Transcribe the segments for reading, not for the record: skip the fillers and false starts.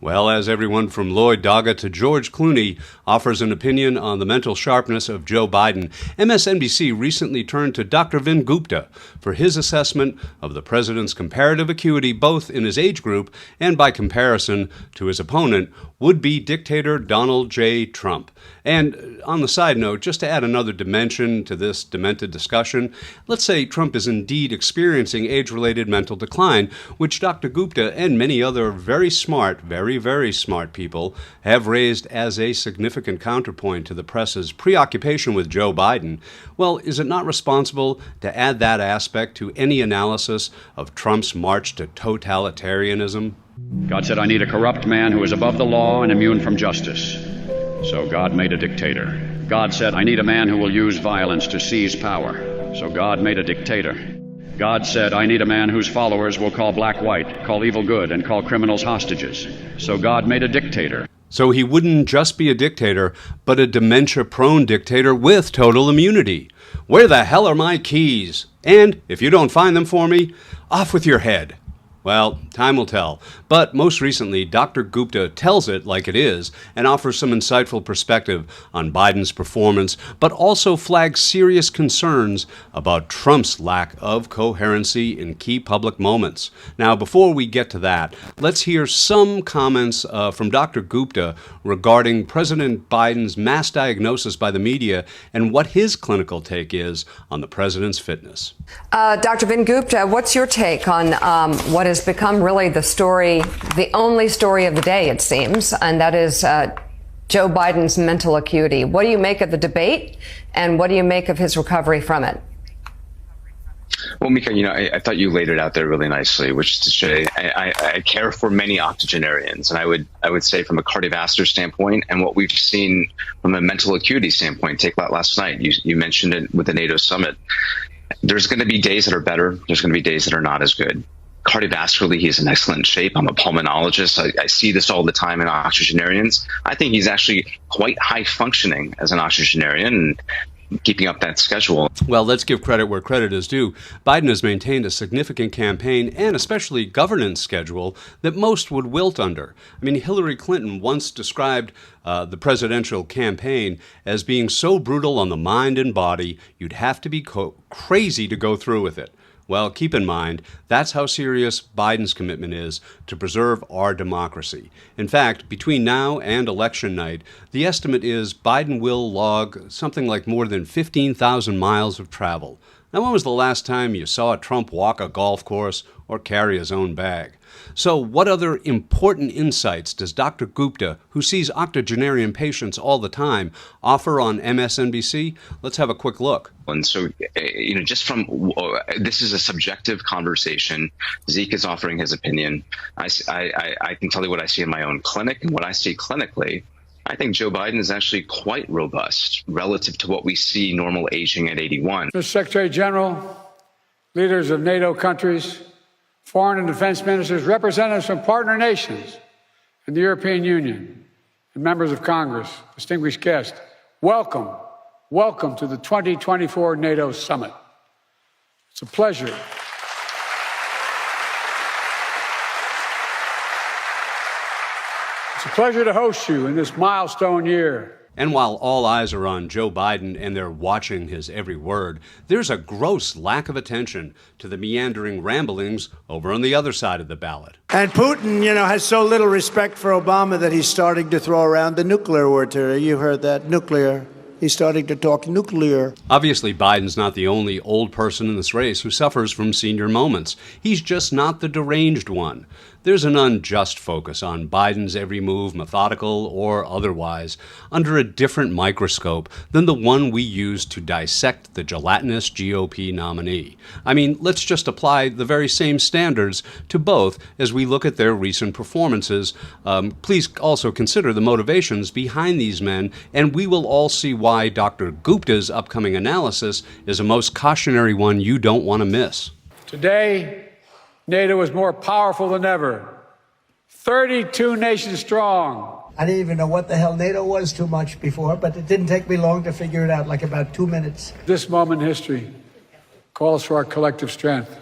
Well, as everyone from Lloyd Dogga to George Clooney offers an opinion on the mental sharpness of Joe Biden, MSNBC recently turned to Dr. Vin Gupta for his assessment of the president's comparative acuity both in his age group and by comparison to his opponent, would-be dictator Donald J. Trump. And on the side note, just to add another dimension to this demented discussion, let's say Trump is indeed experiencing age-related mental decline, which Dr. Gupta and many other very smart, very smart people have raised as a significant counterpoint to the press's preoccupation with Joe Biden. Well, is it not responsible to add that aspect to any analysis of Trump's march to totalitarianism? God said, I need a corrupt man who is above the law and immune from justice. So God made a dictator. God said, I need a man who will use violence to seize power. So God made a dictator. God said, I need a man whose followers will call black white, call evil good, and call criminals hostages. So God made a dictator. So he wouldn't just be a dictator, but a dementia-prone dictator with total immunity. Where the hell are my keys? And if you don't find them for me, off with your head. Well, time will tell. But most recently, Dr. Gupta tells it like it is and offers some insightful perspective on Biden's performance, but also flags serious concerns about Trump's lack of coherency in key public moments. Now, before we get to that, let's hear some comments from Dr. Gupta regarding President Biden's mass diagnosis by the media and what his clinical take is on the president's fitness. Dr. Vin Gupta, what's your take on what has become really the story, the only story of the day, it seems, and that is Joe Biden's mental acuity? What do you make of the debate, and what do you make of his recovery from it? Well, Mika, I thought you laid it out there really nicely, which is to say I care for many octogenarians, and I would say from a cardiovascular standpoint and what we've seen from a mental acuity standpoint, take that last night. You mentioned it with the NATO summit. There's going to be days that are better. There's going to be days that are not as good. Cardiovascularly, he's in excellent shape. I'm a pulmonologist. I see this all the time in octogenarians. I think he's actually quite high functioning as an octogenarian and keeping up that schedule. Well, let's give credit where credit is due. Biden has maintained a significant campaign and especially governance schedule that most would wilt under. I mean, Hillary Clinton once described the presidential campaign as being so brutal on the mind and body, you'd have to be crazy to go through with it. Well, keep in mind, that's how serious Biden's commitment is to preserve our democracy. In fact, between now and election night, the estimate is Biden will log something like more than 15,000 miles of travel. Now, when was the last time you saw Trump walk a golf course or carry his own bag? So what other important insights does Dr. Gupta, who sees octogenarian patients all the time, offer on MSNBC? Let's have a quick look. And so, just from this is a subjective conversation. Zeke is offering his opinion. I can tell you what I see in my own clinic, and what I see clinically. I think Joe Biden is actually quite robust relative to what we see normal aging at 81. Mr. Secretary General, leaders of NATO countries, foreign and defense ministers, representatives from partner nations and the European Union, and members of Congress, distinguished guests, welcome to the 2024 NATO Summit. It's a pleasure. It's a pleasure to host you in this milestone year. And while all eyes are on Joe Biden and they're watching his every word, there's a gross lack of attention to the meandering ramblings over on the other side of the ballot. And Putin, has so little respect for Obama that he's starting to throw around the nuclear word today. You heard that, nuclear. He's starting to talk nuclear. Obviously, Biden's not the only old person in this race who suffers from senior moments. He's just not the deranged one. There's an unjust focus on Biden's every move, methodical or otherwise, under a different microscope than the one we use to dissect the gelatinous GOP nominee. I mean, let's just apply the very same standards to both as we look at their recent performances. Please also consider the motivations behind these men, and we will all see why Dr. Gupta's upcoming analysis is a most cautionary one you don't want to miss. Today, NATO is more powerful than ever. 32 nations strong. I didn't even know what the hell NATO was too much before, but it didn't take me long to figure it out, like about 2 minutes. This moment in history calls for our collective strength.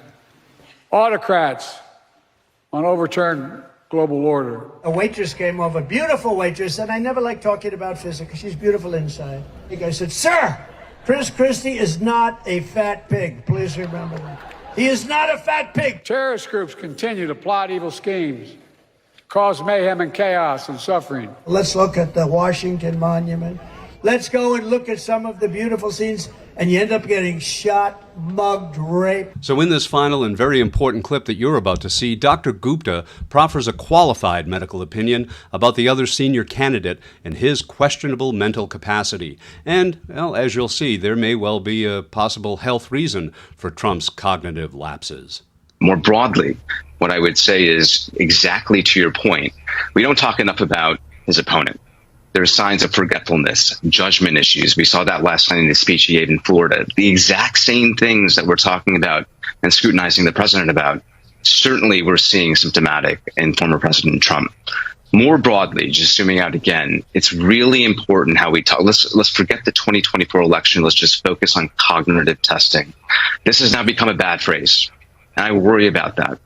Autocrats want to overturn global order. A waitress came over, beautiful waitress, and I never like talking about physical. She's beautiful inside. I said, "Sir, Chris Christie is not a fat pig. Please remember that. He is not a fat pig." Terrorist groups continue to plot evil schemes, cause mayhem and chaos and suffering. Let's look at the Washington Monument. Let's go and look at some of the beautiful scenes, and you end up getting shot, mugged, raped. So in this final and very important clip that you're about to see, Dr. Gupta proffers a qualified medical opinion about the other senior candidate and his questionable mental capacity. And, well, as you'll see, there may well be a possible health reason for Trump's cognitive lapses. More broadly, what I would say is exactly to your point. We don't talk enough about his opponent. There are signs of forgetfulness, judgment issues. We saw that last night in the speech he gave in Florida. The exact same things that we're talking about and scrutinizing the president about, certainly we're seeing symptomatic in former President Trump. More broadly, just zooming out again, it's really important how we talk. Let's forget the 2024 election. Let's just focus on cognitive testing. This has now become a bad phrase, and I worry about that.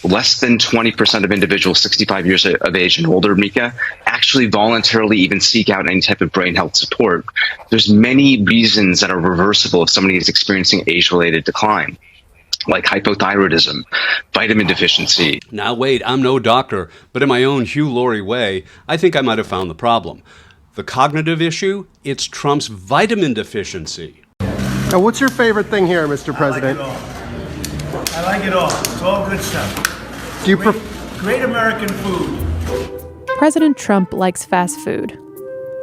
Less than 20% of individuals 65 years of age and older, Mika, actually voluntarily even seek out any type of brain health support. There's many reasons that are reversible if somebody is experiencing age-related decline, like hypothyroidism, vitamin deficiency. Now wait, I'm no doctor, but in my own Hugh Laurie way, I think I might have found the problem. The cognitive issue? It's Trump's vitamin deficiency. Now, what's your favorite thing here, Mr. President? I like it all. It's all good stuff. Do you Great American food. President Trump likes fast food.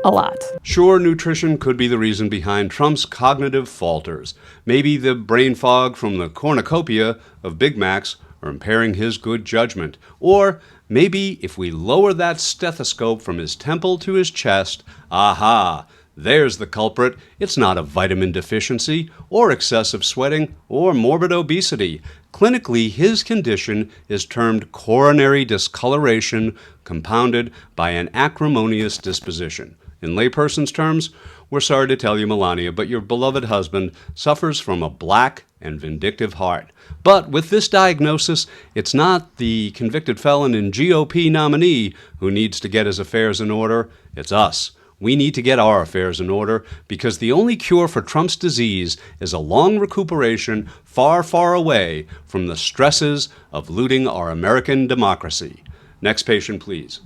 A lot. Sure, nutrition could be the reason behind Trump's cognitive falters. Maybe the brain fog from the cornucopia of Big Macs are impairing his good judgment. Or maybe if we lower that stethoscope from his temple to his chest, aha, there's the culprit. It's not a vitamin deficiency, or excessive sweating, or morbid obesity. Clinically, his condition is termed coronary discoloration, compounded by an acrimonious disposition. In layperson's terms, we're sorry to tell you, Melania, but your beloved husband suffers from a black and vindictive heart. But with this diagnosis, it's not the convicted felon and GOP nominee who needs to get his affairs in order. It's us. We need to get our affairs in order because the only cure for Trump's disease is a long recuperation far, far away from the stresses of looting our American democracy. Next patient, please.